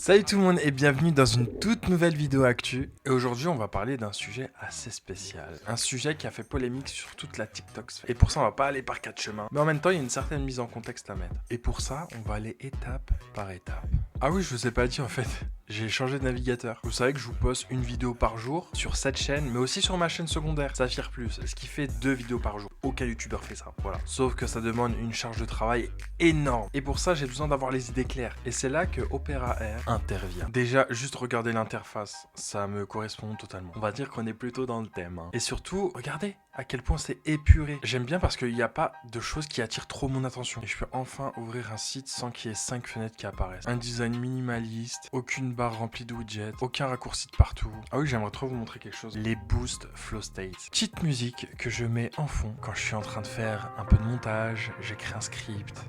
Salut tout le monde et bienvenue dans une toute nouvelle vidéo actu. Et aujourd'hui on va parler d'un sujet assez spécial. Un sujet qui a fait polémique sur toute la TikTok sphère. Et pour ça on va pas aller par quatre chemins. Mais en même temps il y a une certaine mise en contexte à mettre. Et pour ça on va aller étape par étape. Ah oui je vous ai pas dit en fait. J'ai changé de navigateur. Vous savez que je vous poste une vidéo par jour sur cette chaîne, mais aussi sur ma chaîne secondaire, Saphir Plus, ce qui fait 2 vidéos par jour. Aucun youtubeur fait ça, voilà. Sauf que ça demande une charge de travail énorme. Et pour ça, j'ai besoin d'avoir les idées claires. Et c'est là que Opera Air intervient. Déjà, juste regarder l'interface, ça me correspond totalement. On va dire qu'on est plutôt dans le thème. Et surtout, regardez à quel point c'est épuré. J'aime bien parce qu'il n'y a pas de choses qui attirent trop mon attention. Et je peux enfin ouvrir un site sans qu'il y ait 5 fenêtres qui apparaissent. Un design minimaliste, aucune barre remplie de widgets, aucun raccourci de partout. Ah oui, j'aimerais trop vous montrer quelque chose. Les boost flow states. Petite musique que je mets en fond quand je suis en train de faire un peu de montage, j'écris un script.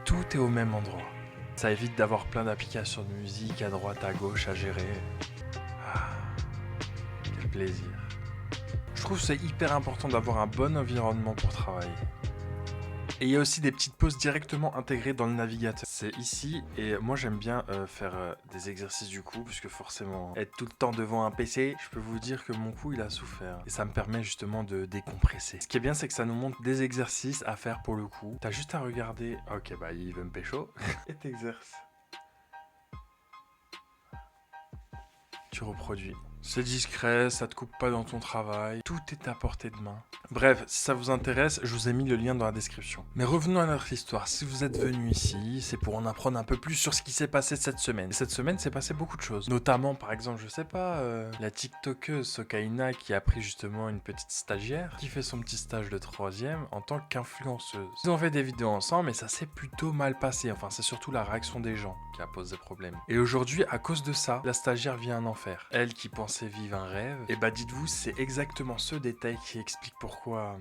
Tout est au même endroit. Ça évite d'avoir plein d'applications de musique à droite, à gauche à gérer. Ah, quel plaisir. Je trouve que c'est hyper important d'avoir un bon environnement pour travailler. Et il y a aussi des petites pauses directement intégrées dans le navigateur. C'est ici, et moi j'aime bien faire des exercices du cou, puisque forcément, être tout le temps devant un PC, je peux vous dire que mon cou il a souffert. Et ça me permet justement de décompresser. Ce qui est bien, c'est que ça nous montre des exercices à faire pour le cou. T'as juste à regarder, ok bah il veut me pécho, et t'exerces. Tu reproduis. C'est discret, ça te coupe pas dans ton travail, tout est à portée de main. Bref, si ça vous intéresse, je vous ai mis le lien dans la description. Mais revenons à notre histoire. Si vous êtes venu ici, c'est pour en apprendre un peu plus sur ce qui s'est passé cette semaine. Et cette semaine, s'est passé beaucoup de choses. Notamment, par exemple, je sais pas, la TikTokeuse Sokaina qui a pris justement une petite stagiaire qui fait son petit stage de 3e en tant qu'influenceuse. Ils ont fait des vidéos ensemble et ça s'est plutôt mal passé. Enfin, c'est surtout la réaction des gens qui a posé problème. Et aujourd'hui, à cause de ça, la stagiaire vit un enfer. Elle qui pensait vivre un rêve, et bah dites-vous, c'est exactement ce détail qui explique pourquoi...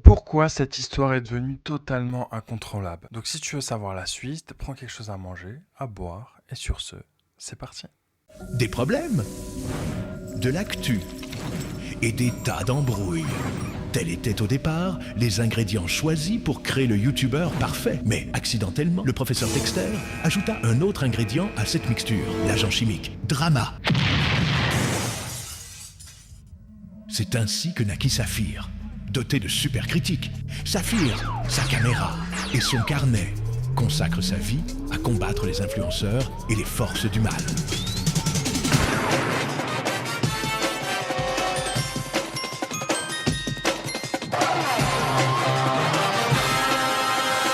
Pourquoi cette histoire est devenue totalement incontrôlable. Donc si tu veux savoir la suite, prends quelque chose à manger, à boire, et sur ce, c'est parti. Des problèmes, de l'actu et des tas d'embrouilles. Tels étaient au départ les ingrédients choisis pour créer le youtubeur parfait. Mais accidentellement, le professeur Dexter ajouta un autre ingrédient à cette mixture, l'agent chimique Drama. C'est ainsi que naquit Saphir. Doté de super critiques, Saphir, sa caméra et son carnet consacre sa vie à combattre les influenceurs et les forces du mal.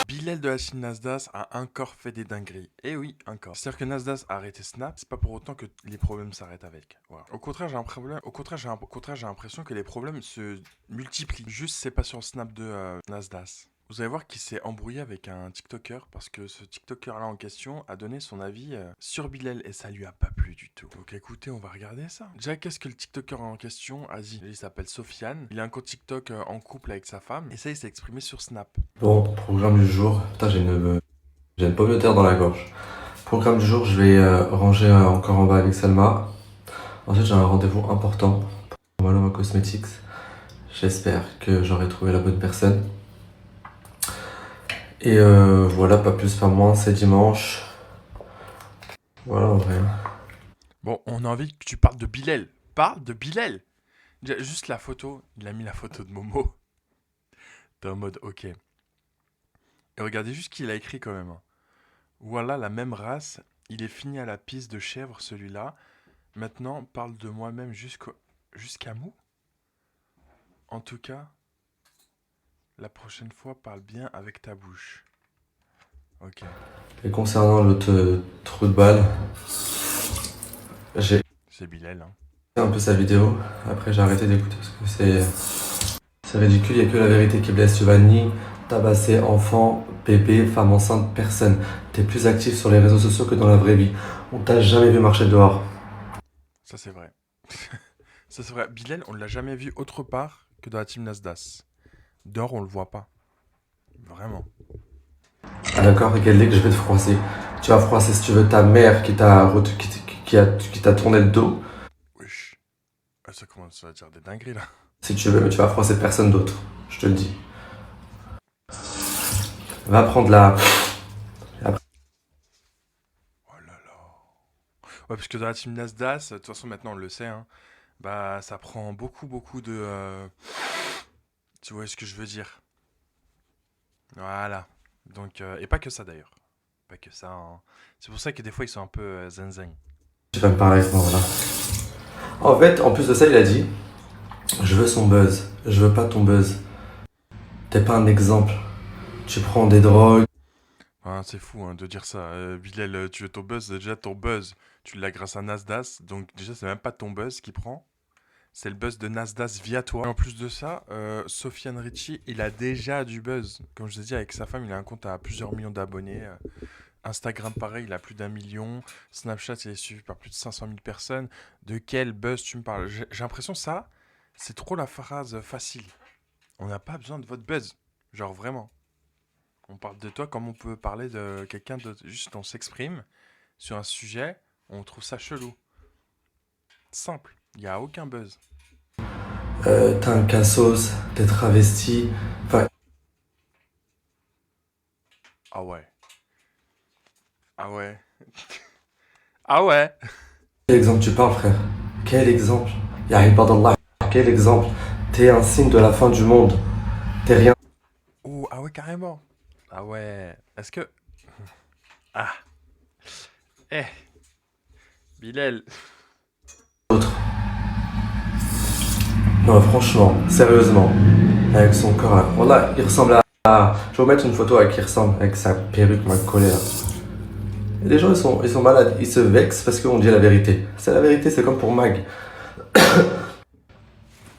Bilal de la Chine Nasdaq a encore fait des dingueries. Et oui, encore. C'est-à-dire que Nasdaq a arrêté Snap, c'est pas pour autant que les problèmes s'arrêtent avec. Voilà. Au contraire, j'ai un problème. Au contraire, j'ai l'impression que les problèmes se multiplient. Juste, c'est pas sur le Snap de Nasdaq. Vous allez voir qu'il s'est embrouillé avec un TikToker parce que ce TikToker-là en question a donné son avis sur Bilal et ça lui a pas plu du tout. Donc écoutez, on va regarder ça. Déjà, qu'est-ce que le TikToker en question a dit? Il s'appelle Sofiane. Il a un compte TikTok en couple avec sa femme et ça, il s'est exprimé sur Snap. Bon, programme du jour. Putain, j'ai une pomme de terre dans la gorge. Programme du jour, je vais ranger encore en bas avec Salma. Ensuite, j'ai un rendez-vous important pour Maloma Cosmetics. J'espère que j'aurai trouvé la bonne personne. Et voilà, pas plus, pas moins, c'est dimanche. Voilà, en vrai. Bon, on a envie que tu parles de Bilal. Parle de Bilal. Juste la photo, il a mis la photo de Momo. T'es en mode ok. Et regardez juste ce qu'il a écrit quand même. Voilà la même race, il est fini à la piste de chèvre celui-là. Maintenant, parle de moi-même jusqu'à mou. En tout cas, la prochaine fois, parle bien avec ta bouche. Ok. Et concernant l'autre trou de balle, j'ai C'est Bilal, hein. un peu sa vidéo. Après, j'ai arrêté d'écouter parce que c'est ridicule. Il n'y a que la vérité qui blesse. Tu vas ni tabasser enfant, bébé, femme enceinte, personne. T'es plus actif sur les réseaux sociaux que dans la vraie vie. On t'a jamais vu marcher dehors. Ça, c'est vrai. Ça, c'est vrai. Bilal, on l'a jamais vu autre part que dans la team Nasdaq. Dehors, on le voit pas. Vraiment. Ah d'accord, quel que je vais te froisser. Tu vas froisser si tu veux ta mère qui t'a tourné le dos. Wesh. Ah, ça commence à dire des dingueries, là. Si tu veux, mais tu vas froisser personne d'autre. Je te le dis. Va prendre la... Oh là là. Ouais, parce que dans la team Nasdaq, de toute façon, maintenant, on le sait, hein, bah, ça prend beaucoup de... Tu vois ce que je veux dire. Voilà. Donc, et pas que ça, d'ailleurs. Pas que ça, hein. C'est pour ça que des fois, ils sont un peu zen. Tu vas me parler avec moi, voilà. En fait, en plus de ça, il a dit, je veux son buzz. Je veux pas ton buzz. T'es pas un exemple. Tu prends des drogues. Hein, c'est fou hein, de dire ça. Bilal, tu veux ton buzz, déjà ton buzz, tu l'as grâce à Nasdaq, donc déjà c'est même pas ton buzz qui prend, c'est le buzz de Nasdaq via toi. Et en plus de ça, Sofiane Richie, il a déjà du buzz. Comme je l'ai dit, avec sa femme, il a un compte à plusieurs millions d'abonnés. Instagram, pareil, il a plus d'1 million. Snapchat, il est suivi par plus de 500 000 personnes. De quel buzz tu me parles? J'ai l'impression ça, c'est trop la phrase facile. On n'a pas besoin de votre buzz. Genre vraiment. On parle de toi comme on peut parler de quelqu'un d'autre. Juste on s'exprime sur un sujet, on trouve ça chelou. Simple, il n'y a aucun buzz. T'as un cassos, t'es travesti. Enfin, Ah ouais. Ah ouais. Ah ouais. quel exemple tu parles, frère? Quel exemple? Ya ibadallah, quel exemple? T'es un signe de la fin du monde. T'es rien Oh, ah ouais, carrément. Ah ouais. Est-ce que... Ah. Eh. Bilal. d'autre. Non, franchement, sérieusement. Avec son corps là. Voilà, il ressemble à... Je vais vous mettre une photo à qui il ressemble, avec sa perruque mal collée là. Et les gens, ils sont malades. Ils se vexent parce qu'on dit la vérité. C'est la vérité, c'est comme pour Mag.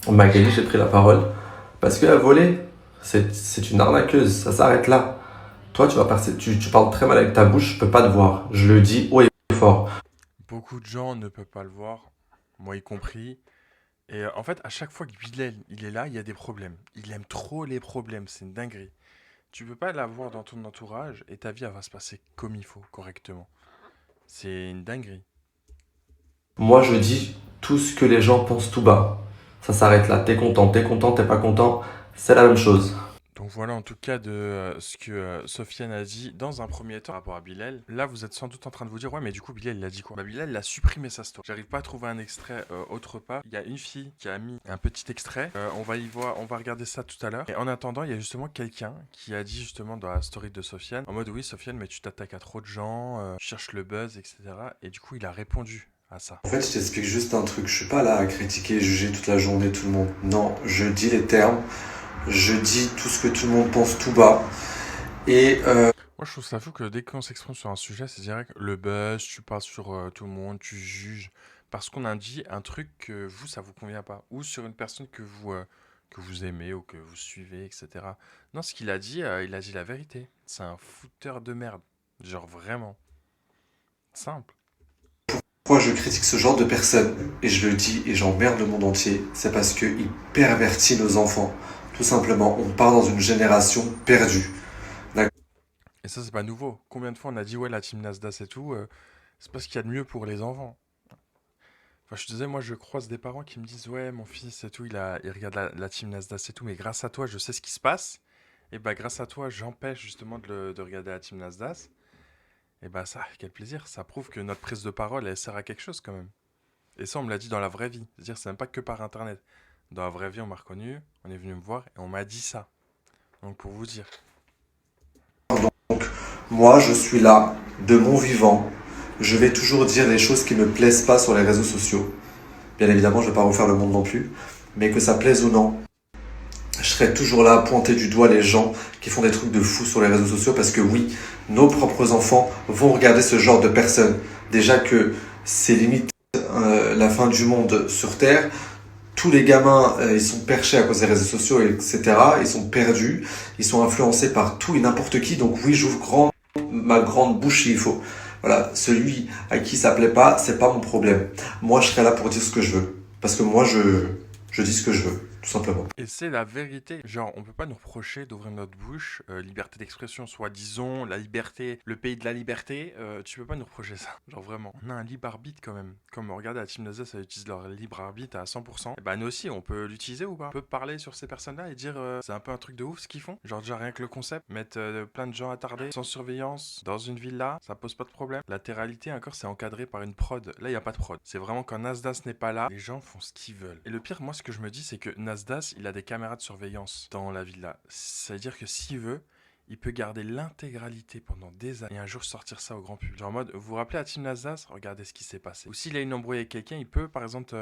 Mag a dit, j'ai pris la parole. Parce qu'elle a volé. C'est une arnaqueuse. Ça s'arrête là. Toi, tu parles très mal avec ta bouche. Je peux pas te voir. Je le dis haut et fort. Beaucoup de gens ne peuvent pas le voir, moi y compris. Et en fait, à chaque fois que Bilal il est là, il y a des problèmes. Il aime trop les problèmes, c'est une dinguerie. Tu peux pas l'avoir dans ton entourage et ta vie elle va se passer comme il faut, correctement. C'est une dinguerie. Moi, je dis tout ce que les gens pensent tout bas. Ça s'arrête là. T'es content, t'es pas content. C'est la même chose. Donc voilà en tout cas de ce que Sofiane a dit dans un premier temps par rapport à Bilal. Là vous êtes sans doute en train de vous dire ouais mais du coup Bilal il a dit quoi? Bah Bilal il a supprimé sa story. J'arrive pas à trouver un extrait autre part. Il y a une fille qui a mis un petit extrait. On va y voir, on va regarder ça tout à l'heure. Et en attendant il y a justement quelqu'un qui a dit justement dans la story de Sofiane en mode oui Sofiane mais tu t'attaques à trop de gens, tu cherches le buzz etc. Et du coup il a répondu à ça. En fait, je t'explique juste un truc. Je suis pas là à critiquer, juger toute la journée tout le monde. Non, je dis les termes. Je dis tout ce que tout le monde pense tout bas. Et Moi, je trouve ça fou que dès qu'on s'exprime sur un sujet, c'est direct le buzz, tu parles sur tout le monde, tu juges, parce qu'on a dit un truc que vous, ça vous convient pas, ou sur une personne que vous aimez ou que vous suivez, etc. Non, ce qu'il a il a dit la vérité. C'est un fouteur de merde. Genre vraiment. Simple. pourquoi je critique ce genre de personnes, et je le dis et j'emmerde le monde entier, c'est parce qu'il pervertit nos enfants. Tout simplement, on part dans une génération perdue. Et ça, c'est pas nouveau. Combien de fois on a dit, ouais, la team Nasdaq et tout, c'est parce qu'il y a de mieux pour les enfants. Enfin, je te disais, moi, je croise des parents qui me disent, ouais, mon fils et tout, il regarde la team Nasdaq et tout, mais grâce à toi, je sais ce qui se passe. Et bah, grâce à toi, j'empêche justement de regarder la team Nasdaq. Et bah, ça, quel plaisir. Ça prouve que notre prise de parole, elle sert à quelque chose quand même. Et ça, on me l'a dit dans la vraie vie. C'est-à-dire, c'est même pas que par internet. Dans la vraie vie, on m'a reconnu, on est venu me voir et on m'a dit ça. Donc, pour vous dire. Moi, je suis là, de mon vivant. Je vais toujours dire les choses qui me plaisent pas sur les réseaux sociaux. Bien évidemment, je vais pas refaire le monde non plus. Mais que ça plaise ou non, serai toujours là à pointer du doigt les gens qui font des trucs de fous sur les réseaux sociaux parce que oui, nos propres enfants vont regarder ce genre de personnes. Déjà que c'est limite la fin du monde sur Terre. Tous les gamins, ils sont perchés à cause des réseaux sociaux, etc. Ils sont perdus, ils sont influencés par tout et n'importe qui. Donc oui, j'ouvre ma grande bouche s'il faut. Voilà, celui à qui ça plaît pas, c'est pas mon problème. Moi, je serai là pour dire ce que je veux. Parce que moi, je dis ce que je veux, tout simplement. Et c'est la vérité. Genre, on peut pas nous reprocher d'ouvrir notre bouche. Liberté d'expression, soit disons, la liberté, le pays de la liberté. Tu peux pas nous reprocher ça. Genre vraiment. On a un libre arbitre quand même. Comme regardez, la Team NASA, ça utilise leur libre arbitre à 100%. Et bah nous aussi, on peut l'utiliser ou pas? On peut parler sur ces personnes-là et dire c'est un peu un truc de ouf ce qu'ils font. Genre déjà rien que le concept, mettre plein de gens attardés, sans surveillance, dans une villa, ça pose pas de problème. La latéralité encore, c'est encadré par une prod. Là, il y a pas de prod. C'est vraiment quand Nasdaq n'est pas là, les gens font ce qu'ils veulent. Et le pire, moi, ce que je me dis, c'est que Nasdaq, il a des caméras de surveillance dans la villa. Ça veut dire que s'il veut, il peut garder l'intégralité pendant des années et un jour sortir ça au grand public. Genre en mode, vous vous rappelez à Team Nasdaq, regardez ce qui s'est passé. Ou s'il a une embrouille avec quelqu'un, il peut par exemple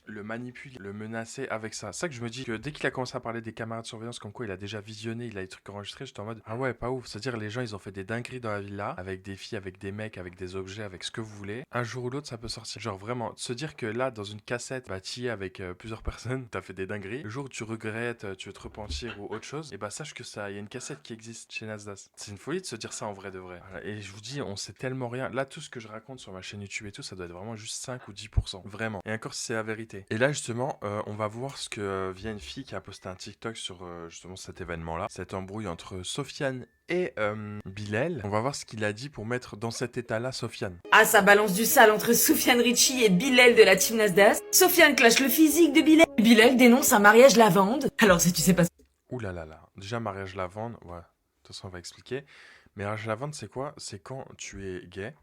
le manipuler, le menacer avec ça. C'est ça que je me dis que dès qu'il a commencé à parler des caméras de surveillance, comme quoi il a déjà visionné, il a des trucs enregistrés, j'étais en mode, ah ouais, pas ouf. C'est-à-dire les gens, ils ont fait des dingueries dans la villa, avec des filles, avec des mecs, avec des objets, avec ce que vous voulez. Un jour ou l'autre, ça peut sortir. Genre vraiment, se dire que là, dans une cassette, bah t'y es avec plusieurs personnes, t'as fait des dingueries. Le jour où tu regrettes, tu veux te repentir ou autre chose, et bah sache que ça, il y a une cassette qui existe chez Nasdaq. C'est une folie de se dire ça en vrai de vrai. Voilà. Et je vous dis, on sait tellement rien. Là, tout ce que je raconte sur ma chaîne YouTube et tout, ça doit être vraiment juste 5 ou 10%. Vraiment. Et encore si c'est la vérité. Et là, justement, on va voir ce que vient une fille qui a posté un TikTok sur justement cet événement-là. Cette embrouille entre Sofiane et Bilal. On va voir ce qu'il a dit pour mettre dans cet état-là Sofiane. Ah, ça balance du sale entre Sofiane Richie et Bilal de la Team Nasdaq. Sofiane clash le physique de Bilal. Bilal dénonce un mariage lavande. Alors si tu sais pas... Ouh là là là. Déjà, mariage lavande, ouais. De toute façon, on va expliquer. Mariage lavande, c'est quoi? C'est quand tu es gay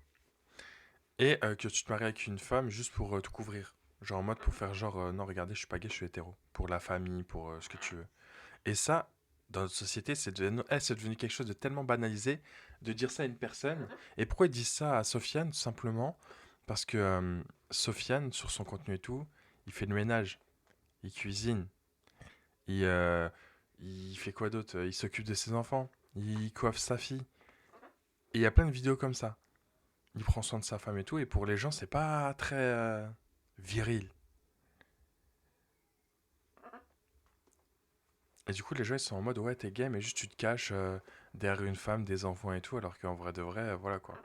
et que tu te maries avec une femme juste pour te couvrir. Genre en mode pour faire genre, non, regardez, je suis pas gay, je suis hétéro. Pour la famille, pour ce que tu veux. Et ça, dans notre société, c'est devenu quelque chose de tellement banalisé de dire ça à une personne. Et pourquoi ils disent ça à Sofiane? Tout simplement parce que Sofiane, sur son contenu et tout, il fait le ménage, il cuisine, il, il fait quoi d'autre? Il s'occupe de ses enfants. Il coiffe sa fille. Et il y a plein de vidéos comme ça. Il prend soin de sa femme et tout. Et pour les gens, c'est pas très viril. Et du coup, les gens, ils sont en mode, ouais, t'es gay, mais juste tu te caches derrière une femme, des enfants et tout. Alors qu'en vrai de vrai, voilà quoi.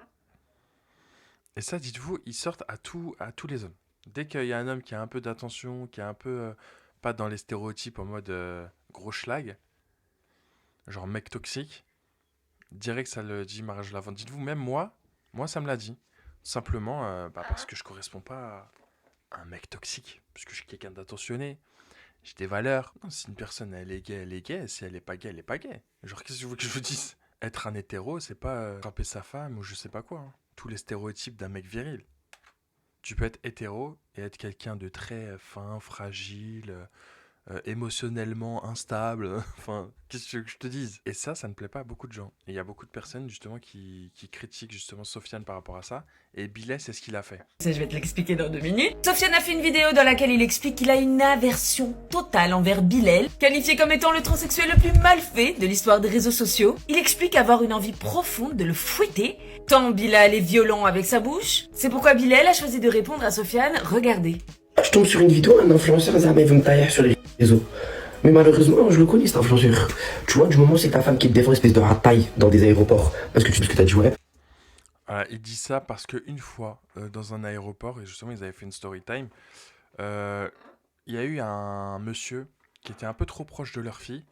Et ça, dites-vous, ils sortent à tous les hommes. Dès qu'il y a un homme qui a un peu d'attention, qui est un peu pas dans les stéréotypes en mode gros schlag, genre mec toxique, direct ça le dit mariage lavande. Dites-vous, même moi ça me l'a dit. Simplement parce que je corresponds pas à un mec toxique. Parce que je suis quelqu'un d'attentionné. J'ai des valeurs. Non, si une personne elle est gay, elle est gay. Si elle est pas gay, elle est pas gay. Genre, qu'est-ce que tu veux que je vous dise? Être un hétéro, c'est pas frapper sa femme ou je sais pas quoi. Hein. Tous les stéréotypes d'un mec viril. Tu peux être hétéro et être quelqu'un de très fin, fragile, émotionnellement instable, enfin, qu'est-ce que tu veux que je te dise? Et ça ne plaît pas à beaucoup de gens. Et il y a beaucoup de personnes justement qui critiquent justement Sofiane par rapport à ça. Et Bilal, c'est ce qu'il a fait. Ça, je vais te l'expliquer dans 2 minutes. Sofiane a fait une vidéo dans laquelle il explique qu'il a une aversion totale envers Bilal, qualifié comme étant le transsexuel le plus mal fait de l'histoire des réseaux sociaux. Il explique avoir une envie profonde de le fouetter, tant Bilal est violent avec sa bouche. C'est pourquoi Bilal a choisi de répondre à Sofiane, regardez. Je tombe sur une vidéo, un influenceur Zama il veut me tailler sur les réseaux. Mais malheureusement, je le connais cet influenceur. Tu vois, du moment où c'est ta femme qui te défend, espèce de rataille dans des aéroports. Parce que tu dis ce que t'as dit, ouais. Il dit ça parce qu'une fois, dans un aéroport, et justement ils avaient fait une story time, il y a eu un monsieur qui était un peu trop proche de leur fille.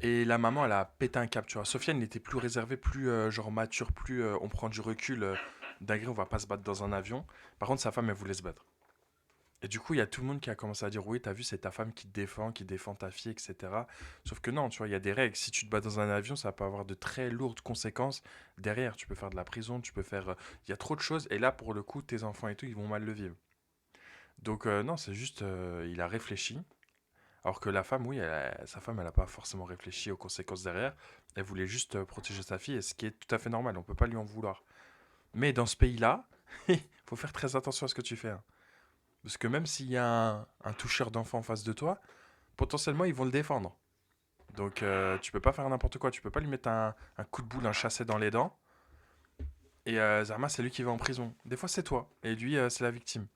Et la maman, elle a pété un câble, tu vois. Sofiane, il était plus réservé, plus genre mature, plus on prend du recul. D'agré, on va pas se battre dans un avion. Par contre, sa femme, elle voulait se battre. Et du coup, il y a tout le monde qui a commencé à dire oui, t'as vu, c'est ta femme qui défend ta fille, etc. Sauf que non, tu vois, il y a des règles. Si tu te bats dans un avion, ça peut avoir de très lourdes conséquences derrière. Tu peux faire de la prison, tu peux faire. Il y a trop de choses. Et là, pour le coup, tes enfants et tout, ils vont mal le vivre. Donc, non, c'est juste. Il a réfléchi. Alors que la femme, oui, sa femme, elle n'a pas forcément réfléchi aux conséquences derrière. Elle voulait juste protéger sa fille, et ce qui est tout à fait normal. On ne peut pas lui en vouloir. Mais dans ce pays-là, il faut faire très attention à ce que tu fais. Hein. Parce que même s'il y a un toucheur d'enfant en face de toi, potentiellement, ils vont le défendre. Donc tu peux pas faire n'importe quoi. Tu peux pas lui mettre un coup de boule, un chassé dans les dents. Et Zarma, c'est lui qui va en prison. Des fois, c'est toi. Et lui, c'est la victime.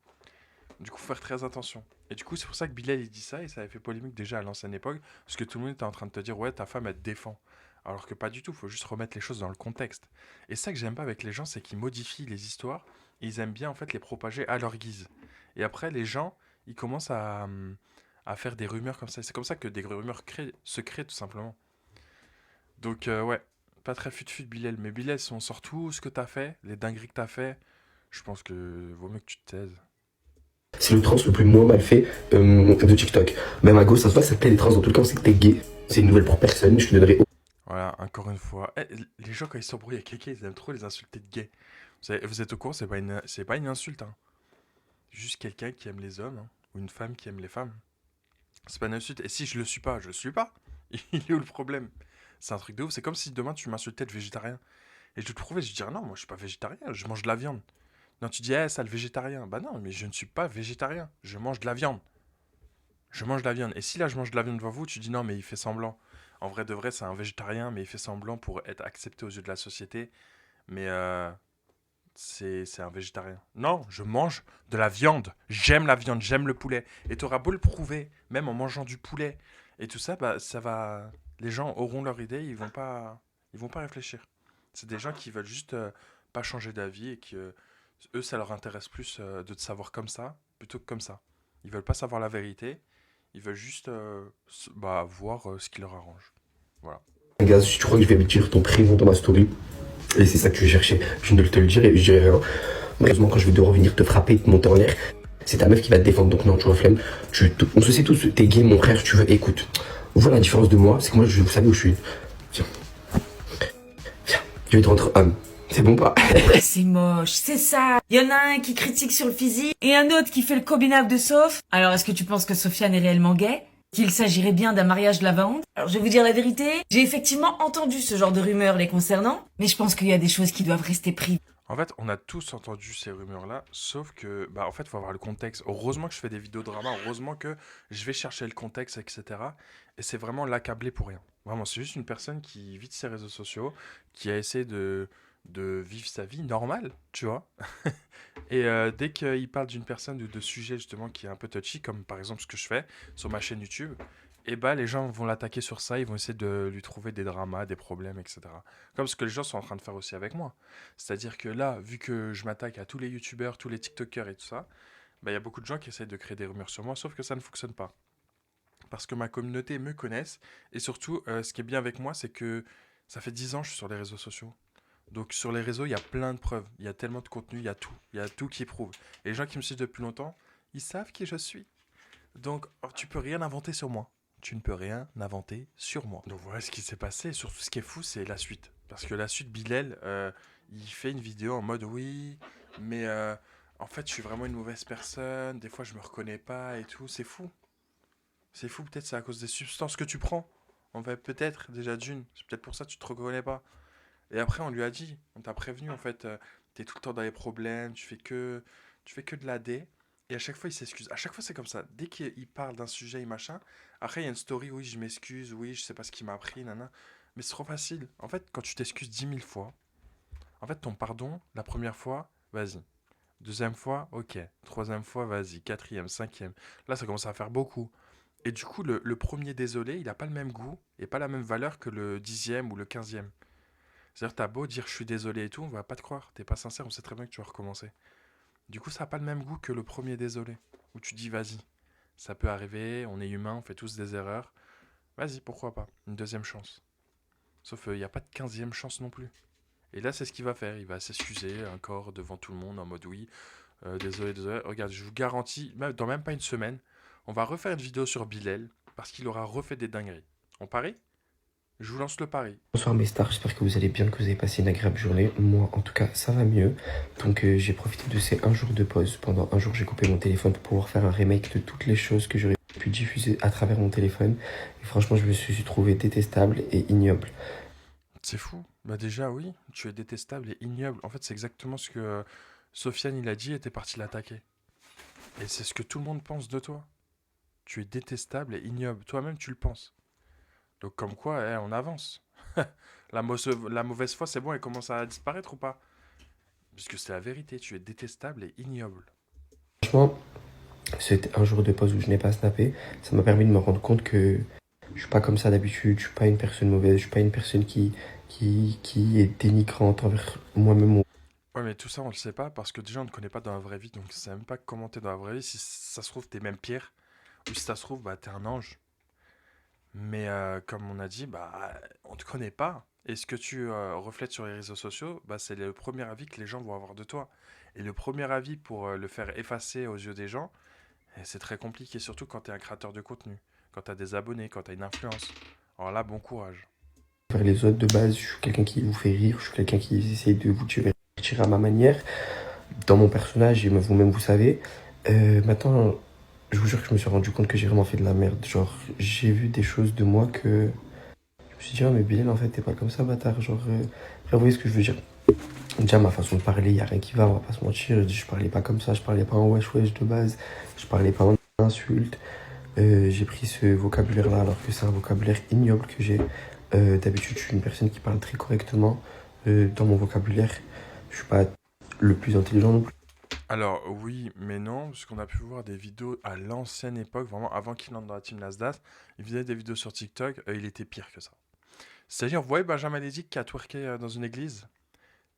Du coup, faut faire très attention. Et du coup, c'est pour ça que Bilal, il dit ça. Et ça avait fait polémique déjà à l'ancienne époque. Parce que tout le monde était en train de te dire, ouais, ta femme, elle te défend. Alors que pas du tout. Faut juste remettre les choses dans le contexte. Et ça que j'aime pas avec les gens, c'est qu'ils modifient les histoires. Et ils aiment bien, en fait, les propager à leur guise. Et après, les gens, ils commencent à faire des rumeurs comme ça. Et c'est comme ça que des rumeurs se créent, tout simplement. Donc, ouais. Pas très fut-fut Bilal. Mais Bilal, si on sort tout ce que t'as fait, les dingueries que t'as fait, je pense que vaut mieux que tu te taises. C'est le trans le plus moins mal fait de TikTok. Même à gauche, ça se voit que ça te plaît les trans. Dans tout le cas, c'est que t'es gay. C'est une nouvelle pour personne. Je te donnerai. Voilà, encore une fois. Eh, les gens, quand ils s'embrouillent avec quelqu'un, ils aiment trop les insulter de gay. Vous êtes au courant, c'est pas une insulte. Hein. Juste quelqu'un qui aime les hommes, hein, ou une femme qui aime les femmes. C'est pas une insulte. Et si je le suis pas, je le suis pas. Il est où le problème? C'est un truc de ouf. C'est comme si demain tu m'insultais de végétarien. Et je te prouvais, je dirais non, moi je suis pas végétarien, je mange de la viande. Non, tu dis, ça le végétarien. Bah non, mais je ne suis pas végétarien. Je mange de la viande. Je mange de la viande. Et si là je mange de la viande devant vous, tu dis non, mais il fait semblant. En vrai de vrai, c'est un végétarien, mais il fait semblant pour être accepté aux yeux de la société. Mais c'est un végétarien. Non, je mange de la viande. J'aime la viande, j'aime le poulet. Et tu auras beau le prouver, même en mangeant du poulet et tout ça, bah ça va. Les gens auront leur idée, ils vont pas réfléchir. C'est des gens qui veulent juste pas changer d'avis et qui eux ça leur intéresse plus de te savoir comme ça plutôt que comme ça. Ils veulent pas savoir la vérité, ils veulent juste voir ce qui leur arrange. Voilà. Gaz, si tu crois que je vais me dire ton prénom dans ma story, et c'est ça que tu cherchais, je ne te le dirai, je dirai rien. Malheureusement, quand je vais devoir venir te frapper et te monter en l'air, c'est ta meuf qui va te défendre. Donc non, tu vois, flemme. On se sait tous, t'es gay, mon frère, si tu veux. Écoute, voilà la différence de moi, c'est que moi, vous savez où je suis. Viens. Viens. Je vais te rendre homme. C'est bon pas? C'est moche, c'est ça. Il y en a un qui critique sur le physique et un autre qui fait le cobinage de Soph. Alors est-ce que tu penses que Sofiane est réellement gay? Qu'il s'agirait bien d'un mariage de la vente? Alors je vais vous dire la vérité, j'ai effectivement entendu ce genre de rumeurs les concernant, mais je pense qu'il y a des choses qui doivent rester privées. En fait, on a tous entendu ces rumeurs-là, sauf que, en fait, il faut avoir le contexte. Heureusement que je fais des vidéos drama, heureusement que je vais chercher le contexte, etc. Et c'est vraiment l'accabler pour rien. Vraiment, c'est juste une personne qui vit de ses réseaux sociaux, qui a essayé de vivre sa vie normale, tu vois. Et dès qu'il parle d'une personne ou de sujet justement qui est un peu touchy, comme par exemple ce que je fais sur ma chaîne YouTube, et bah les gens vont l'attaquer sur ça, ils vont essayer de lui trouver des dramas, des problèmes, etc. Comme ce que les gens sont en train de faire aussi avec moi. C'est-à-dire que là, vu que je m'attaque à tous les youtubeurs, tous les tiktokers et tout ça, il y a beaucoup de gens qui essayent de créer des rumeurs sur moi, sauf que ça ne fonctionne pas. Parce que ma communauté me connaisse, et surtout, ce qui est bien avec moi, c'est que ça fait 10 ans que je suis sur les réseaux sociaux. Donc sur les réseaux, il y a plein de preuves, il y a tellement de contenu, il y a tout qui prouve. Et les gens qui me suivent depuis longtemps, ils savent qui je suis. Donc tu peux rien inventer sur moi. Tu ne peux rien inventer sur moi. Donc voilà ce qui s'est passé. Et surtout, ce qui est fou, c'est la suite. Parce que la suite, Bilal, il fait une vidéo en mode oui, mais en fait, je suis vraiment une mauvaise personne. Des fois, je me reconnais pas et tout. C'est fou. C'est fou, peut-être c'est à cause des substances que tu prends. En fait, peut-être déjà d'une. C'est peut-être pour ça que tu te reconnais pas. Et après, on lui a dit, on t'a prévenu, en fait, t'es tout le temps dans les problèmes, tu fais que de la D. Et à chaque fois, il s'excuse. À chaque fois, c'est comme ça. Dès qu'il parle d'un sujet et machin, après, il y a une story, oui, je m'excuse, oui, je sais pas ce qui m'a pris, nana. Mais c'est trop facile. En fait, quand tu t'excuses 10 000 fois, en fait, ton pardon, la première fois, vas-y. Deuxième fois, ok. Troisième fois, vas-y. Quatrième, cinquième. Là, ça commence à faire beaucoup. Et du coup, le premier désolé, il n'a pas le même goût et pas la même valeur que le 10e ou le 15e. C'est-à-dire, t'as beau dire je suis désolé et tout, on va pas te croire. T'es pas sincère, on sait très bien que tu vas recommencer. Du coup, ça n'a pas le même goût que le premier désolé. Où tu dis vas-y, ça peut arriver, on est humain, on fait tous des erreurs. Vas-y, pourquoi pas, une deuxième chance. Sauf qu'il n'y a pas de 15e chance non plus. Et là, c'est ce qu'il va faire. Il va s'excuser encore devant tout le monde en mode oui, désolé, désolé. Regarde, je vous garantis, dans même pas une semaine, on va refaire une vidéo sur Bilal parce qu'il aura refait des dingueries. On parie? Je vous lance le pari. Bonsoir mes stars, j'espère que vous allez bien, que vous avez passé une agréable journée. Moi, en tout cas, ça va mieux. Donc j'ai profité de ces un jour de pause. Pendant un jour, j'ai coupé mon téléphone pour pouvoir faire un remake de toutes les choses que j'aurais pu diffuser à travers mon téléphone. Et franchement, je me suis trouvé détestable et ignoble. C'est fou. Bah déjà, oui, tu es détestable et ignoble. En fait, c'est exactement ce que Sofiane, il a dit et t'es parti l'attaquer. Et c'est ce que tout le monde pense de toi. Tu es détestable et ignoble. Toi-même, tu le penses. Donc comme quoi, on avance. La mauvaise foi, c'est bon, elle commence à disparaître ou pas? Puisque c'est la vérité, tu es détestable et ignoble. Franchement, c'était un jour de pause où je n'ai pas snappé. Ça m'a permis de me rendre compte que je suis pas comme ça d'habitude. Je suis pas une personne mauvaise. Je suis pas une personne qui est dénigrante envers moi-même. Ouais, mais tout ça, on le sait pas parce que déjà, on ne connaît pas dans la vraie vie. Donc, on sait même pas comment t'es dans la vraie vie. Si ça se trouve, t'es même pire. Ou si ça se trouve, bah, t'es un ange. Mais comme on a dit, bah, on te connaît pas. Et ce que tu reflètes sur les réseaux sociaux, bah, c'est le premier avis que les gens vont avoir de toi. Et le premier avis pour le faire effacer aux yeux des gens, c'est très compliqué, surtout quand tu es un créateur de contenu, quand tu as des abonnés, quand tu as une influence. Alors là, bon courage. Vers les autres de base, je suis quelqu'un qui vous fait rire. Je suis quelqu'un qui essaie de vous divertir à ma manière. Dans mon personnage, et vous-même vous savez. Maintenant, je vous jure que je me suis rendu compte que j'ai vraiment fait de la merde. Genre, j'ai vu des choses de moi que je me suis dit, ah, mais Bilal, en fait, t'es pas comme ça, bâtard. Genre, après, vous voyez ce que je veux dire. Déjà, ma façon de parler, y a rien qui va, on va pas se mentir. Je parlais pas comme ça, je parlais pas en wesh wesh de base, je parlais pas en insulte. J'ai pris ce vocabulaire-là alors que c'est un vocabulaire ignoble que j'ai. D'habitude, je suis une personne qui parle très correctement. Dans mon vocabulaire, je suis pas le plus intelligent non plus. Alors oui, mais non, parce qu'on a pu voir des vidéos à l'ancienne époque, vraiment avant qu'il entre dans la team Nasdaq, il faisait des vidéos sur TikTok, il était pire que ça. C'est-à-dire, vous voyez Benjamin Lédic qui a twerké dans une église?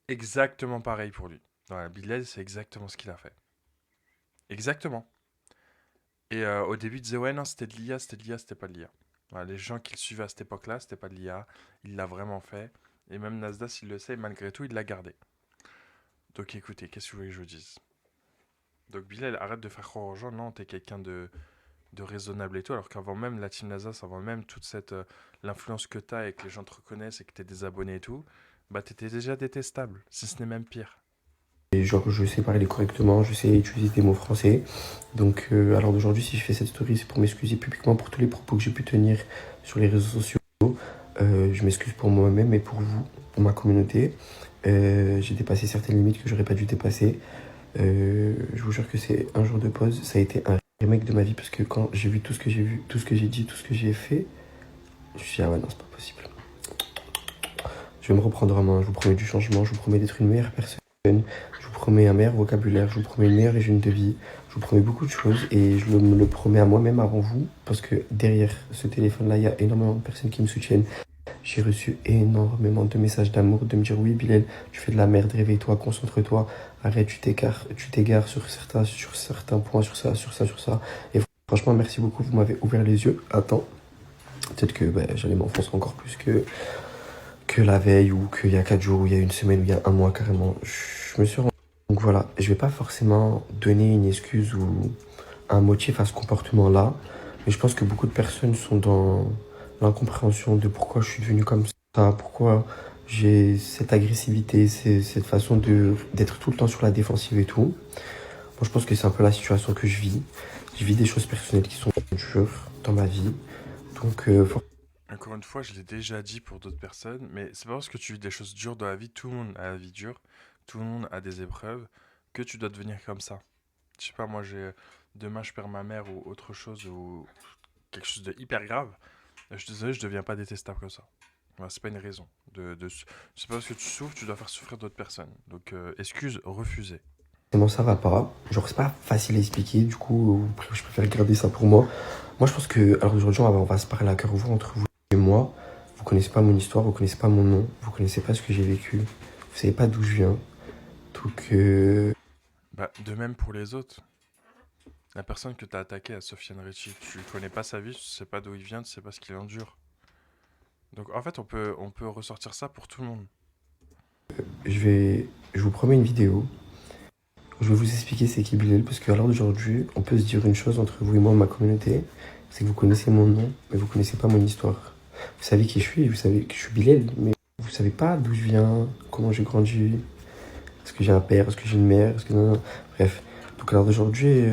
Exactement pareil pour lui. Dans la Bilal, c'est exactement ce qu'il a fait. Exactement. Et au début, il disait, ouais, non, c'était de l'IA, c'était de l'IA, c'était pas de l'IA. Voilà, les gens qui le suivaient à cette époque-là, c'était pas de l'IA. Il l'a vraiment fait. Et même Nasdaq, il le sait, et malgré tout, il l'a gardé. Donc écoutez, qu'est-ce que vous voulez que je vous dise? Donc Bilal, arrête de faire croire aux gens, non, t'es quelqu'un de raisonnable et tout, alors qu'avant même la team Nasdaq, avant même toute cette l'influence que t'as et que les gens te reconnaissent et que t'es des abonnés et tout, bah t'étais déjà détestable, si ce n'est même pire. Et genre, je sais parler correctement, je sais utiliser des mots français. Donc, à l'heure d'aujourd'hui, si je fais cette story, c'est pour m'excuser publiquement pour tous les propos que j'ai pu tenir sur les réseaux sociaux. Je m'excuse pour moi-même et pour vous, pour ma communauté. J'ai dépassé certaines limites que j'aurais pas dû dépasser. Je vous jure que c'est un jour de pause. Ça a été un remake de ma vie parce que quand j'ai vu tout ce que j'ai vu, tout ce que j'ai dit, tout ce que j'ai fait, je me suis dit, ah ouais, non, c'est pas possible. Je vais me reprendre en main. Je vous promets du changement. Je vous promets d'être une meilleure personne. Je vous promets un meilleur vocabulaire. Je vous promets une meilleure hygiène de vie. Je vous promets beaucoup de choses et me le promets à moi-même avant vous parce que derrière ce téléphone-là, il y a énormément de personnes qui me soutiennent. J'ai reçu énormément de messages d'amour, de me dire oui Bilal, tu fais de la merde, réveille-toi, concentre-toi, arrête, tu t'égares sur certains points, sur ça, sur ça, sur ça. Et franchement, merci beaucoup, vous m'avez ouvert les yeux. Attends, peut-être que j'allais m'enfoncer encore plus que la veille ou qu'il y a 4 jours ou il y a une semaine ou il y a un mois carrément. Je me suis rendu. Donc voilà, je vais pas forcément donner une excuse ou un motif à ce comportement-là, mais je pense que beaucoup de personnes sont dans l'incompréhension de pourquoi je suis devenu comme ça, pourquoi j'ai cette agressivité, cette façon d'être tout le temps sur la défensive et tout. Moi, je pense que c'est un peu la situation que je vis. Je vis des choses personnelles qui sont dures dans ma vie. Donc, Encore une fois, je l'ai déjà dit pour d'autres personnes, mais c'est pas parce que tu vis des choses dures dans la vie, tout le monde a la vie dure, tout le monde a des épreuves, que tu dois devenir comme ça. Je sais pas, moi demain je perds ma mère ou autre chose, ou quelque chose de hyper grave, je suis désolé, je deviens pas détestable comme ça. Voilà, c'est pas une raison. C'est pas parce que tu souffres, tu dois faire souffrir d'autres personnes. Donc, excuse refusée. Bon, ça va pas. Genre, c'est pas facile à expliquer. Du coup, je préfère garder ça pour moi. Moi, je pense que, alors aujourd'hui, on va se parler à cœur ouvert entre vous et moi. Vous connaissez pas mon histoire, vous connaissez pas mon nom, vous connaissez pas ce que j'ai vécu. Vous savez pas d'où je viens. Donc, Bah, de même pour les autres. La personne que t'as attaquée à Sofiane Richie, tu connais pas sa vie, tu sais pas d'où il vient, tu sais pas ce qu'il endure. Donc, en fait, on peut ressortir ça pour tout le monde. je vous promets une vidéo. Je vais vous expliquer c'est qui Bilal, parce qu'à l'heure d'aujourd'hui, on peut se dire une chose entre vous et moi, ma communauté, c'est que vous connaissez mon nom, mais vous connaissez pas mon histoire. Vous savez qui je suis, vous savez que je suis Bilal, mais vous savez pas d'où je viens, comment j'ai grandi, est-ce que j'ai un père, est-ce que j'ai une mère, est-ce que non, non. Bref. Donc à l'heure d'aujourd'hui,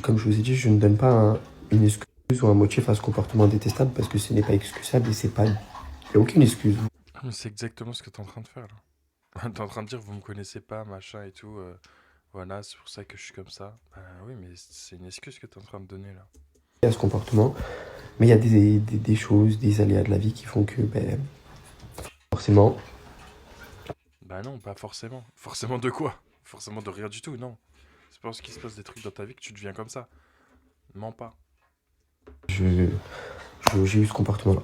comme je vous ai dit, je ne donne pas une excuse ou un motif à ce comportement détestable parce que ce n'est pas excusable et c'est pas. Il n'y a aucune excuse. Mais c'est exactement ce que t'es en train de faire là. T'es en train de dire vous me connaissez pas, machin et tout. Voilà, c'est pour ça que je suis comme ça. Bah oui, mais c'est une excuse que t'es en train de donner là. à ce comportement. Mais il y a des choses, des aléas de la vie qui font que, forcément, Bah non, pas forcément. Forcément de quoi? Forcément de rien du tout, non. C'est pas parce qu'il se passe des trucs dans ta vie que tu deviens comme ça. Mens pas. j'ai eu ce comportement-là.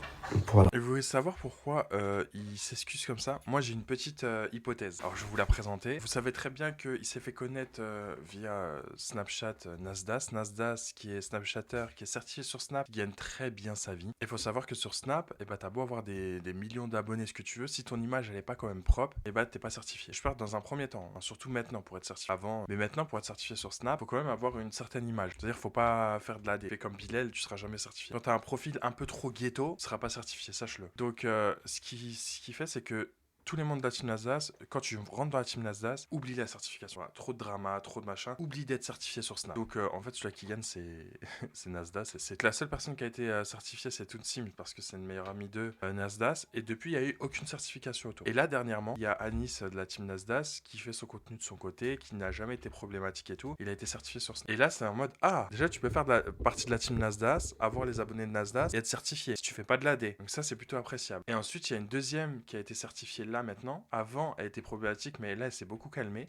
Voilà. Et vous voulez savoir pourquoi il s'excuse comme ça? Moi, j'ai une petite hypothèse. Alors, je vais vous la présenter. Vous savez très bien qu'il s'est fait connaître via Snapchat Nasdaq. Nasdaq, qui est Snapchatter, qui est certifié sur Snap, qui gagne très bien sa vie. Il faut savoir que sur Snap, eh ben, t'as beau avoir des millions d'abonnés, ce que tu veux, si ton image, elle est pas quand même propre, eh ben, t'es pas certifié. Je parle dans un premier temps, hein, surtout maintenant pour être certifié. Avant, mais maintenant, pour être certifié sur Snap, faut quand même avoir une certaine image. C'est-à-dire, faut pas faire de l'AD. Fais comme Bilal, tu seras jamais certifié. Quand t'as un profil un peu trop ghetto, tu seras pas certifié, sache-le. Donc, ce qui fait, c'est que tous les membres de la team Nasdaq, quand tu rentres dans la team Nasdaq, oublie la certification. Voilà, trop de drama, trop de machin, oublie d'être certifié sur Snap. Donc, en fait, celui qui gagne, c'est c'est Nasdaq. C'est la seule personne qui a été certifiée, c'est Toonsim, parce que c'est une meilleure amie de Nasdaq. Et depuis, il n'y a eu aucune certification autour. Et là, dernièrement, il y a Anis de la team Nasdaq qui fait son contenu de son côté, qui n'a jamais été problématique et tout. Il a été certifié sur Snap. Et là, c'est en mode, ah, déjà, tu peux faire partie de la team Nasdaq, avoir les abonnés de Nasdaq et être certifié si tu fais pas de l'AD. Donc ça, c'est plutôt appréciable. Et ensuite, il y a une deuxième qui a été certifiée là maintenant. Avant, elle était problématique, mais là, elle s'est beaucoup calmée.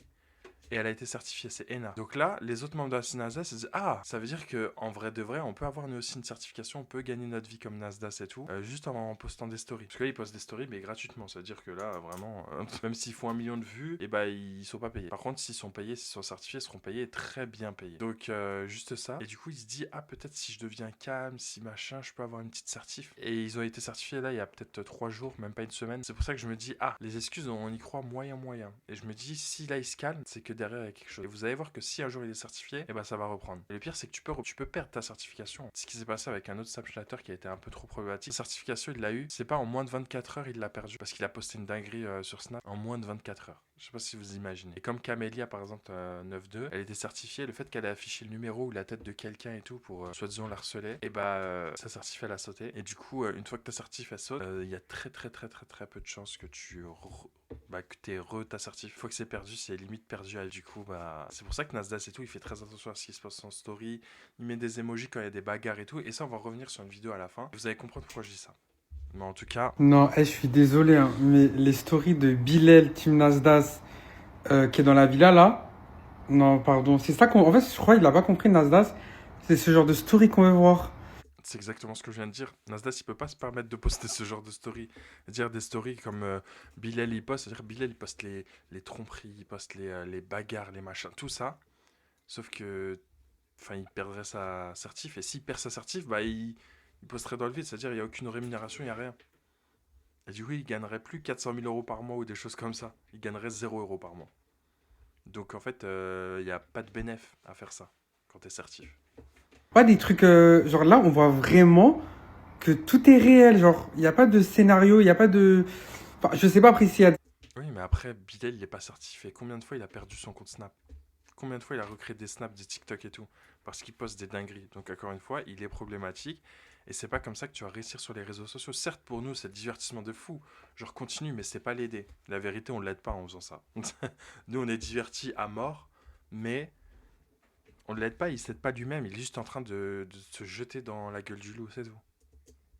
Et elle a été certifiée, c'est ENA. Donc là, les autres membres de la team Nasdaq se disent, ah, ça veut dire qu'en vrai de vrai, on peut avoir nous aussi une certification, on peut gagner notre vie comme Nasdaq et tout, juste en postant des stories. Parce que là, ils postent des stories, mais gratuitement. Ça veut dire que là, vraiment, même s'ils font 1 million de vues, et bah, ils sont pas payés. Par contre, s'ils sont payés, s'ils sont certifiés, ils seront payés et très bien payés. Donc, juste ça. Et du coup, il se dit, ah, peut-être si je deviens calme, si machin, je peux avoir une petite certif. Et ils ont été certifiés là, il y a peut-être 3 jours, même pas une semaine. C'est pour ça que je me dis, ah, les excuses, on y croit moyen. Et je me dis, si là, il se calme, c'est que derrière, il y a quelque chose. Et vous allez voir que si un jour il est certifié, et ben ça va reprendre. Et le pire, c'est que tu peux perdre ta certification. Ce qui s'est passé avec un autre Snapchatter qui a été un peu trop problématique. Sa certification, il l'a eu. C'est pas en moins de 24 heures, il l'a perdu. Parce qu'il a posté une dinguerie sur Snap en moins de 24 heures. Je sais pas si vous imaginez. Et comme Camélia, par exemple, 9.2, elle était certifiée. Le fait qu'elle ait affiché le numéro ou la tête de quelqu'un et tout pour soi-disant l'harceler, et bah sa certif, elle a sauté. Et du coup, une fois que ta certif, elle saute, il y a très peu de chances que que t'aies ta certif. Une fois que c'est perdu, c'est limite perdu. Et du coup, bah, c'est pour ça que Nasdaq et tout, il fait très attention à ce qui se passe sur son story. Il met des emojis quand il y a des bagarres et tout. Et ça, on va revenir sur une vidéo à la fin. Vous allez comprendre pourquoi je dis ça. Mais en tout cas, Non, je suis désolé, hein, mais les stories de Bilal, Team Nasdaq, qui est dans la villa là, non, pardon, c'est ça qu'on. En fait, je crois qu'il a pas compris Nasdaq, c'est ce genre de story qu'on veut voir. c'est exactement ce que je viens de dire. Nasdaq, il peut pas se permettre de poster ce genre de story. Dire des stories comme Bilal, il poste. C'est-à-dire Bilal, il poste les tromperies, il poste les bagarres, les machins, tout ça. Sauf que, enfin, il perdrait sa certif. Et s'il perd sa certif, bah, il posterait dans le vide. C'est-à-dire, il n'y a aucune rémunération, il n'y a rien. Et du coup, il gagnerait plus 400 000 euros par mois ou des choses comme ça. Il gagnerait 0 euros par mois. Donc, en fait, il n'y a pas de bénéf à faire ça quand t'es certif. Pas des trucs. Genre là, on voit vraiment que tout est réel. Genre, il n'y a pas de scénario, il n'y a pas de. Enfin, je sais pas après s'il y a. Oui, mais après, Bilal, il n'est pas certifié. Combien de fois il a perdu son compte Snap? Combien de fois il a recréé des snaps, des TikTok et tout? Parce qu'il poste des dingueries. Donc, encore une fois, il est problématique. Et c'est pas comme ça que tu vas réussir sur les réseaux sociaux. Certes, pour nous, c'est le divertissement de fou. Genre, continue, mais c'est pas l'aider. La vérité, on l'aide pas en faisant ça. Nous, on est divertis à mort, mais on ne l'aide pas, il s'aide pas lui-même. Il est juste en train de se jeter dans la gueule du loup, c'est tout.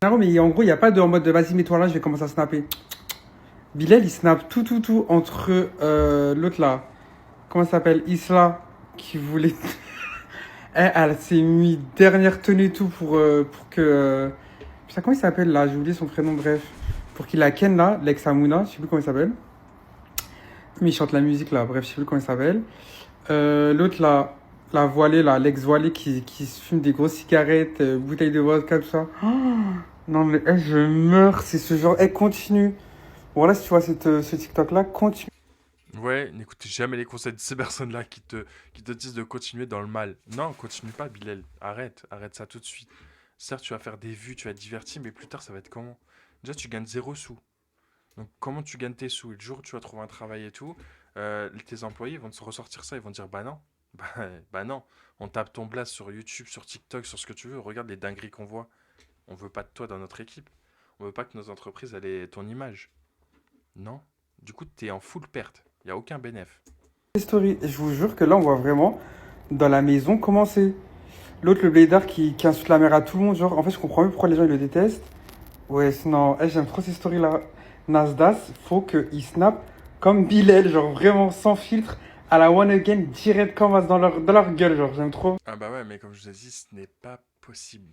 Scénario, mais en gros, il n'y a pas de en mode de vas-y, mets-toi là, je vais commencer à snapper. Bilal, il snap tout entre l'autre là. Comment ça s'appelle? Isla, qui voulait. Elle s'est mis dernière tenue et tout pour que. Putain, comment il s'appelle là? J'ai oublié son prénom, bref. Pour qu'il la ken là, l'ex Amouna, je sais plus comment il s'appelle. Mais il chante la musique là, bref, je sais plus comment il s'appelle. L'autre là, la voilée là, l'ex voilée qui se fume des grosses cigarettes, bouteilles de vodka, tout ça. Oh, non mais je meurs, c'est ce genre. Elle continue. Voilà, si tu vois ce TikTok là, continue. Ouais, n'écoutez jamais les conseils de ces personnes-là qui te disent de continuer dans le mal. Non, continue pas, Bilal. Arrête ça tout de suite. Certes, tu vas faire des vues, tu vas être diverti, mais plus tard, ça va être comment? Déjà, tu gagnes 0 sous. Donc, comment tu gagnes tes sous? Et le jour où tu vas trouver un travail et tout, tes employés vont se ressortir ça, ils vont dire, bah non. Bah non. On tape ton blast sur YouTube, sur TikTok, sur ce que tu veux. Regarde les dingueries qu'on voit. On veut pas de toi dans notre équipe. On veut pas que nos entreprises aient ton image. Non. Du coup, t'es en full perte. Il n'y a aucun bénéf. Story. Je vous jure que là, on voit vraiment dans la maison comment c'est. L'autre, le blader qui insulte la mère à tout le monde. Genre, en fait, je comprends mieux pourquoi les gens ils le détestent. Ouais, sinon, j'aime trop ces stories-là. Nasdaq, faut qu'il snap comme Bilal, genre vraiment sans filtre, à la one again, direct comme dans leur gueule, genre, j'aime trop. Ah bah ouais, mais comme je vous ai dit, ce n'est pas possible.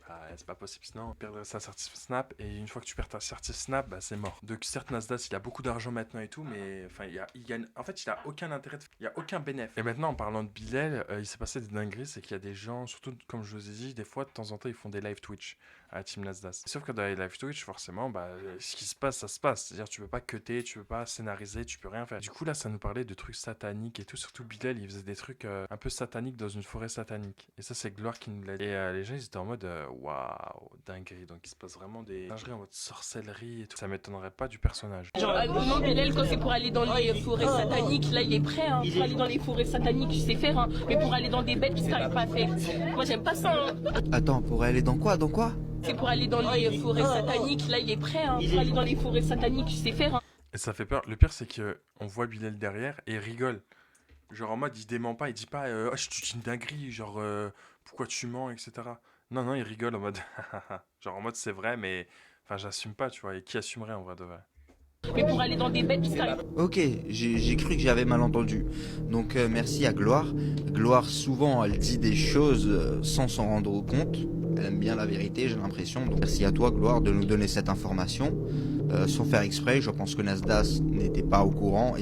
Ah, c'est pas possible, sinon perdre sa certif Snap, et une fois que tu perds ta certif Snap, bah c'est mort. Donc certes, Nasdaq, il a beaucoup d'argent maintenant et tout, mais enfin, il gagne, en fait, il a aucun intérêt, il y a aucun bénéfice. Et maintenant, en parlant de Bilal, il s'est passé des dingueries, c'est qu'il y a des gens, surtout comme je vous ai dit, des fois, de temps en temps, ils font des live Twitch à la Team Nasdaq. Sauf que dans les live Twitch, forcément, bah, ce qui se passe, ça se passe. C'est-à-dire, tu peux pas cutter, tu peux pas scénariser, tu peux rien faire. Du coup, là, ça nous parlait de trucs sataniques et tout, surtout Bilal, il faisait des trucs un peu sataniques dans une forêt satanique. Et ça, c'est Gloire qui nous l'a dit. Et les gens, ils étaient en mode, waouh, dinguerie. Donc, il se passe vraiment des dingueries en mode sorcellerie et tout. Ça m'étonnerait pas du personnage. Genre, non, Bilal, quand c'est pour aller dans les forêts sataniques, là, il est prêt. Hein. Pour aller dans les forêts sataniques, il sait faire. Hein. Mais pour aller dans des bêtes, il n'arrive pas à faire. Moi, j'aime pas ça. Hein. Attends, pour aller dans quoi? Dans quoi? C'est pour aller dans les forêts sataniques, là, il est prêt. Hein. Pour aller dans les forêts sataniques, il sait faire. Hein. Et ça fait peur. Le pire, c'est qu'on voit Bilal derrière et il rigole. Genre en mode, il dément pas, il dit pas, oh, je suis une dinguerie, genre, pourquoi tu mens, etc. Non, non, il rigole en mode, genre en mode, c'est vrai, mais, enfin, j'assume pas, tu vois, et qui assumerait en vrai de vrai? Mais pour aller dans des bêtes, il n'arrive pas. Ok, j'ai cru que j'avais mal entendu. Donc merci à Gloire. Gloire, souvent, elle dit des choses sans s'en rendre compte. Elle aime bien la vérité, j'ai l'impression. Donc merci à toi, Gloire, de nous donner cette information. Sans faire exprès, je pense que Nasdaq n'était pas au courant.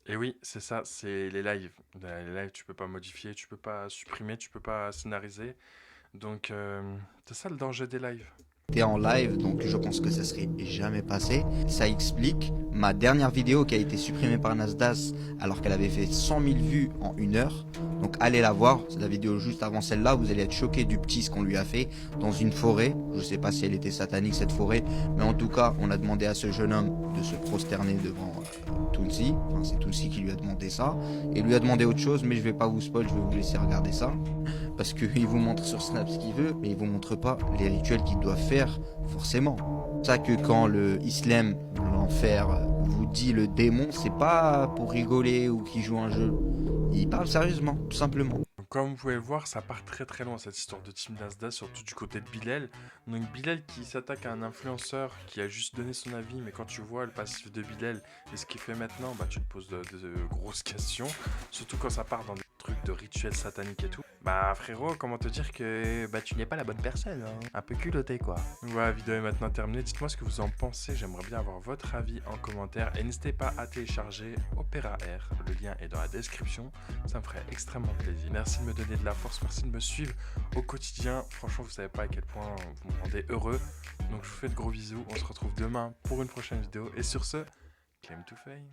Et oui, c'est ça, c'est les lives. Les lives, tu peux pas modifier, tu peux pas supprimer, tu peux pas scénariser. Donc, c'est ça le danger des lives. T'es en live, donc je pense que ça serait jamais passé. Ça explique ma dernière vidéo qui a été supprimée par Nasdaq alors qu'elle avait fait 100 000 vues en 1 heure. Donc allez la voir, c'est la vidéo juste avant celle-là. Vous allez être choqués du petit ce qu'on lui a fait dans une forêt. Je sais pas si elle était satanique cette forêt, mais en tout cas on a demandé à ce jeune homme de se prosterner devant Tounsi. Enfin c'est Tounsi qui lui a demandé ça. Et lui a demandé autre chose, mais je vais pas vous spoil, je vais vous laisser regarder ça. Parce qu'il vous montre sur Snap ce qu'il veut, mais il vous montre pas les rituels qu'il doit faire forcément. C'est ça que quand le islam, l'enfer, vous dit le démon, c'est pas pour rigoler ou qu'il joue un jeu. Il parle sérieusement, tout simplement. Donc, comme vous pouvez le voir, ça part très très loin cette histoire de Team Nasdaq, surtout du côté de Bilal. Donc Bilal qui s'attaque à un influenceur qui a juste donné son avis, mais quand tu vois le passif de Bilal et ce qu'il fait maintenant, bah tu te poses de grosses questions, surtout quand ça part dans des trucs de rituels sataniques et tout. Bah frérot, comment te dire que bah tu n'es pas la bonne personne, hein. Un peu culotté quoi. Voilà, la vidéo est maintenant terminée, dites-moi ce que vous en pensez, j'aimerais bien avoir votre avis en commentaire et n'hésitez pas à télécharger Opera R, le lien est dans la description, ça me ferait extrêmement plaisir. Merci de me donner de la force, merci de me suivre au quotidien, franchement vous savez pas à quel point vous me rendez heureux, donc je vous fais de gros bisous, on se retrouve demain pour une prochaine vidéo et sur ce, claim to fame.